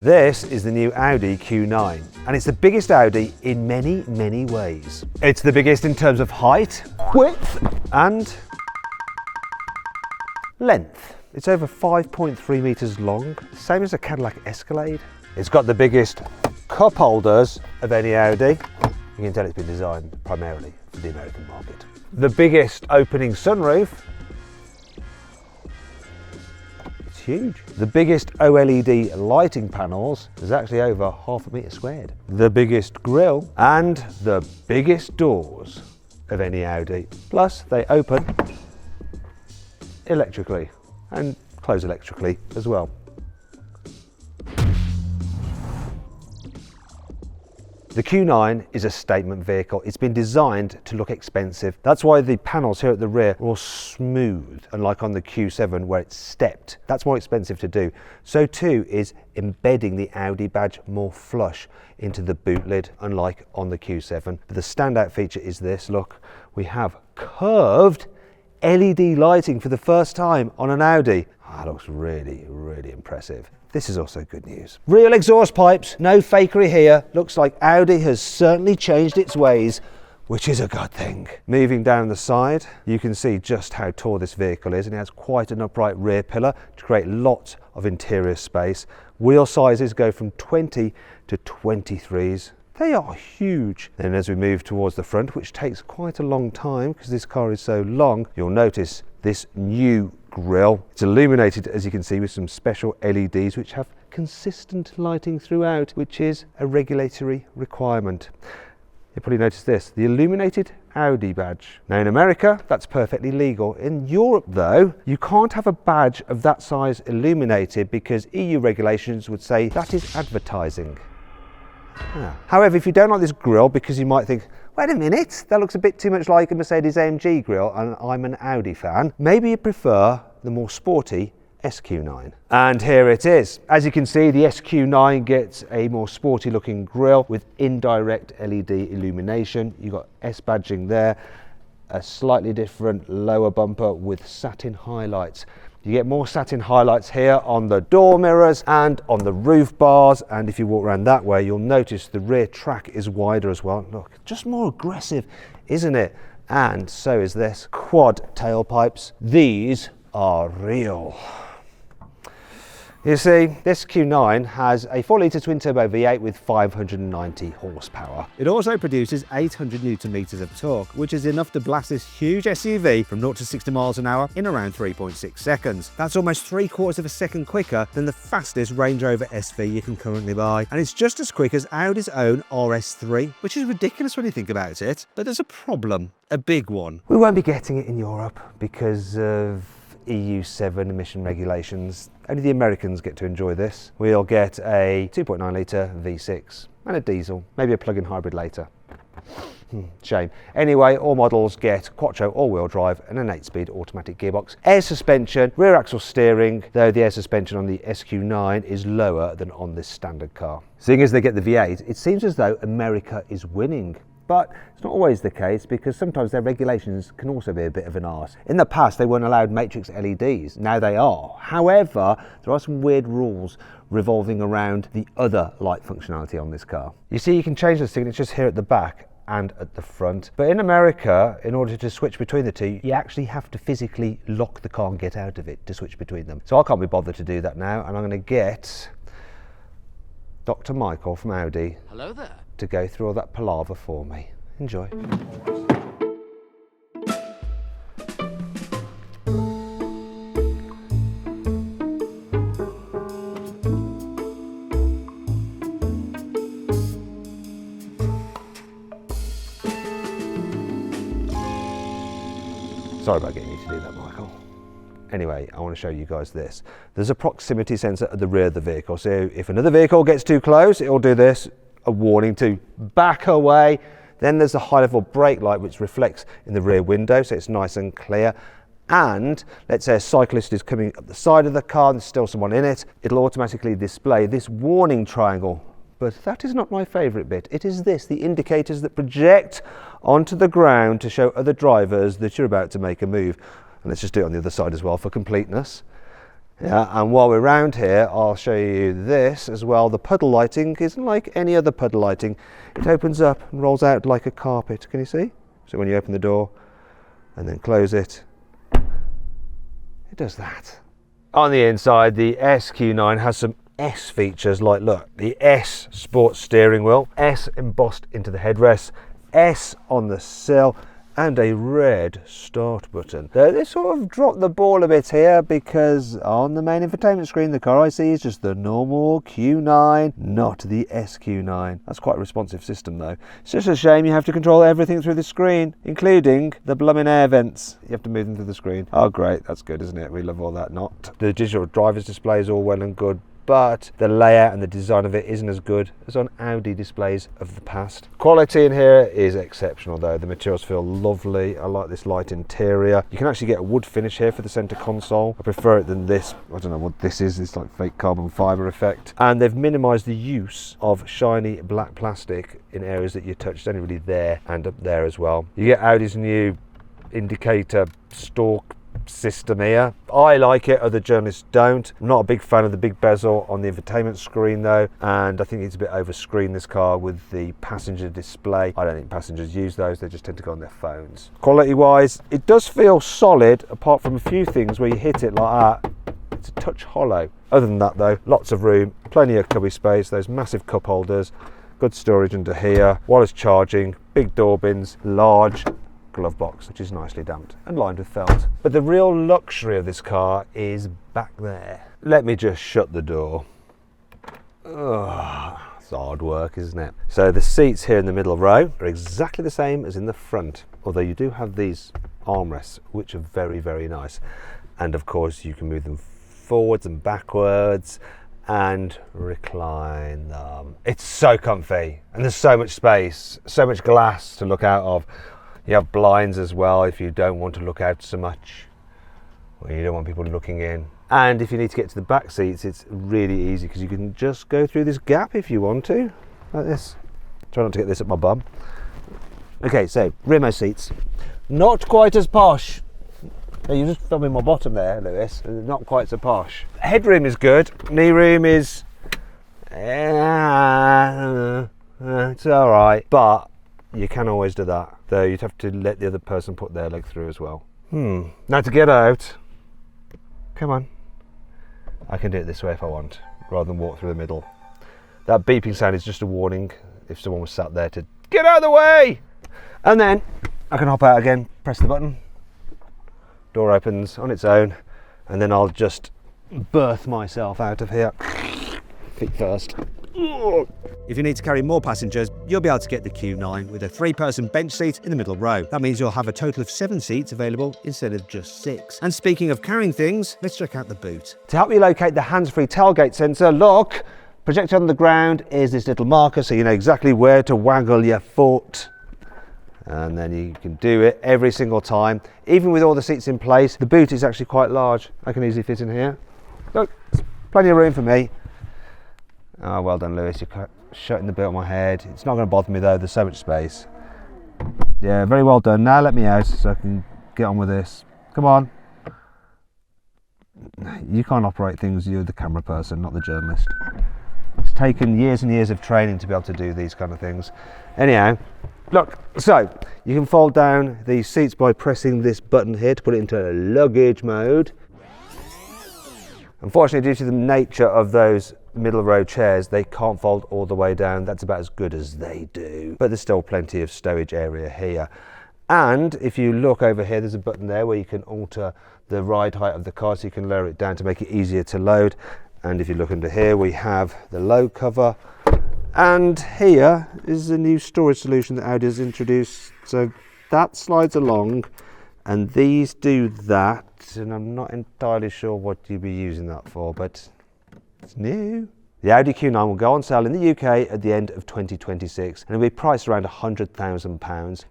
This is the new Audi Q9, and it's the biggest Audi in many, many ways. It's the biggest in terms of height, width, and length. It's over 5.3 meters long, same as a Cadillac Escalade. It's got the biggest cup holders of any Audi. You can tell it's been designed primarily for the American market. The biggest opening sunroof. It's huge. The biggest OLED lighting panels is actually over 0.5 meters squared. The biggest grille and the biggest doors of any Audi. Plus they open electrically and close electrically as well. The Q9 is a statement vehicle. It's been designed to look expensive. That's why the panels here at the rear are all smooth, unlike on the Q7 where it's stepped. That's more expensive to do. So too is embedding the Audi badge more flush into the boot lid, unlike on the Q7. But the standout feature is this, look, we have curved LED lighting for the first time on an Audi. That looks really, really impressive. This is also good news. Real exhaust pipes, no fakery here. Looks like Audi has certainly changed its ways, which is a good thing. Moving down the side, you can see just how tall this vehicle is, and it has quite an upright rear pillar to create lots of interior space. Wheel sizes go from 20 to 23s. They are huge. Then as we move towards the front, which takes quite a long time because this car is so long, you'll notice this new grille. It's illuminated, as you can see, with some special LEDs which have consistent lighting throughout, which is a regulatory requirement. You'll probably notice this, the illuminated Audi badge. Now in America, that's perfectly legal. In Europe though, you can't have a badge of that size illuminated because EU regulations would say that is advertising. However, if you don't like this grille because you might think, wait a minute, that looks a bit too much like a Mercedes-AMG grille and I'm an Audi fan, maybe you prefer the more sporty SQ9. And here it is. As you can see, the SQ9 gets a more sporty looking grille with indirect LED illumination. You've got S badging there, a slightly different lower bumper with satin highlights. You get more satin highlights here on the door mirrors and on the roof bars, and if you walk around that way you'll notice the rear track is wider as well. Look, just more aggressive, isn't it? And so is this. Quad tailpipes. These are real. You see, this Q9 has a 4-litre twin-turbo V8 with 590 horsepower. It also produces 800 Newton meters of torque, which is enough to blast this huge SUV from 0 to 60 miles an hour in around 3.6 seconds. That's almost 3/4 of a second quicker than the fastest Range Rover SV you can currently buy. And it's just as quick as Audi's own RS3, which is ridiculous when you think about it. But there's a problem, a big one. We won't be getting it in Europe because of EU7 emission regulations. Only the Americans get to enjoy this. We'll get a 2.9 litre V6 and a diesel, maybe a plug-in hybrid later. Shame. Anyway, all models get Quattro all-wheel drive and an 8-speed automatic gearbox. Air suspension, rear axle steering, though the air suspension on the SQ9 is lower than on this standard car. Seeing as they get the V8, it seems as though America is winning. But it's not always the case because sometimes their regulations can also be a bit of an arse. In the past, they weren't allowed matrix LEDs. Now they are. However, there are some weird rules revolving around the other light functionality on this car. You see, you can change the signatures here at the back and at the front. But in America, in order to switch between the two, you actually have to physically lock the car and get out of it to switch between them. So I can't be bothered to do that now, and I'm going to get Dr. Michael from Audi. Hello there. To go through all that palaver for me. Enjoy. Sorry about getting you to do that, Michael. Anyway, I want to show you guys this. There's a proximity sensor at the rear of the vehicle, so if another vehicle gets too close, it'll do this, a warning to back away. Then there's a high level brake light which reflects in the rear window, so it's nice and clear. And let's say a cyclist is coming up the side of the car and there's still someone in it, it'll automatically display this warning triangle. But that is not my favourite bit. It is this, the indicators that project onto the ground to show other drivers that you're about to make a move. And let's just do it on the other side as well for completeness. Yeah, and while we're around here, I'll show you this as well. The puddle lighting isn't like any other puddle lighting. It opens up and rolls out like a carpet. Can you see? So when you open the door and then close it, it does that. On the inside, the SQ9 has some S features, like look, the S sports steering wheel, S embossed into the headrest, S on the sill, and a red start button. They sort of dropped the ball a bit here, because on the main infotainment screen the car I see is just the normal Q9, not the SQ9. That's quite a responsive system though. It's just a shame you have to control everything through the screen, including the blooming air vents. You have to move them through the screen. Oh great, that's good, isn't it? We love all that. Not the digital driver's display is all well and good, but the layout and the design of it isn't as good as on Audi displays of the past. Quality in here is exceptional though. The materials feel lovely. I like this light interior. You can actually get a wood finish here for the center console. I prefer it than this. I don't know what this is. It's like fake carbon fiber effect. And they've minimized the use of shiny black plastic in areas that you touch. It's only really there and up there as well. You get Audi's new indicator stalk system here. I like it, other journalists don't. I'm not a big fan of the big bezel on the infotainment screen though, and I think it's a bit over screen, this car, with the passenger display. I don't think passengers use those, they just tend to go on their phones. Quality wise, it does feel solid, apart from a few things where you hit it like that, it's a touch hollow. Other than that though, lots of room, plenty of cubby space, those massive cup holders, good storage under here, wireless charging, big door bins, large glove box, which is nicely damped and lined with felt. But the real luxury of this car is back there. Let me just shut the door. Oh, it's hard work, isn't it? So the seats here in the middle row are exactly the same as in the front, although you do have these armrests, which are very, very nice. And of course you can move them forwards and backwards and recline them. It's so comfy, and there's so much space, so much glass to look out of. You have blinds as well if you don't want to look out so much, or you don't want people looking in. And if you need to get to the back seats, it's really easy, because you can just go through this gap if you want to, like this. Try not to get this up my bum. Okay, so rear seats, not quite as posh. You're just filming my bottom there, Lewis. Not quite so posh. Headroom is good. Knee room is, it's all right, but you can always do that, though you'd have to let the other person put their leg through as well. Now to get out, come on. I can do it this way if I want, rather than walk through the middle. That beeping sound is just a warning if someone was sat there to get out of the way. And then I can hop out again, press the button, door opens on its own, and then I'll just birth myself out of here. Feet first. If you need to carry more passengers, you'll be able to get the Q9 with a 3-person bench seat in the middle row. That means you'll have a total of 7 seats available instead of just 6. And speaking of carrying things, let's check out the boot. To help you locate the hands-free tailgate sensor, look, projected on the ground is this little marker, so you know exactly where to waggle your foot. And then you can do it every single time. Even with all the seats in place, the boot is actually quite large. I can easily fit in here. Look, there's plenty of room for me. Oh, well done, Lewis. You're shutting the boot on my head. It's not going to bother me though, there's so much space. Yeah, very well done. Now let me out so I can get on with this. Come on. You can't operate things, you're the camera person, not the journalist. It's taken years and years of training to be able to do these kind of things. Anyhow, look, so you can fold down the seats by pressing this button here to put it into luggage mode. Unfortunately, due to the nature of those middle row chairs, they can't fold all the way down. That's about as good as they do, but there's still plenty of stowage area here. And if you look over here, there's a button there where you can alter the ride height of the car, so you can lower it down to make it easier to load. And if you look under here, we have the load cover, and here is a new storage solution that Audi has introduced. So that slides along, and these do that, and I'm not entirely sure what you'd be using that for, but it's new. The Audi Q9 will go on sale in the UK at the end of 2026, and it'll be priced around £100,000.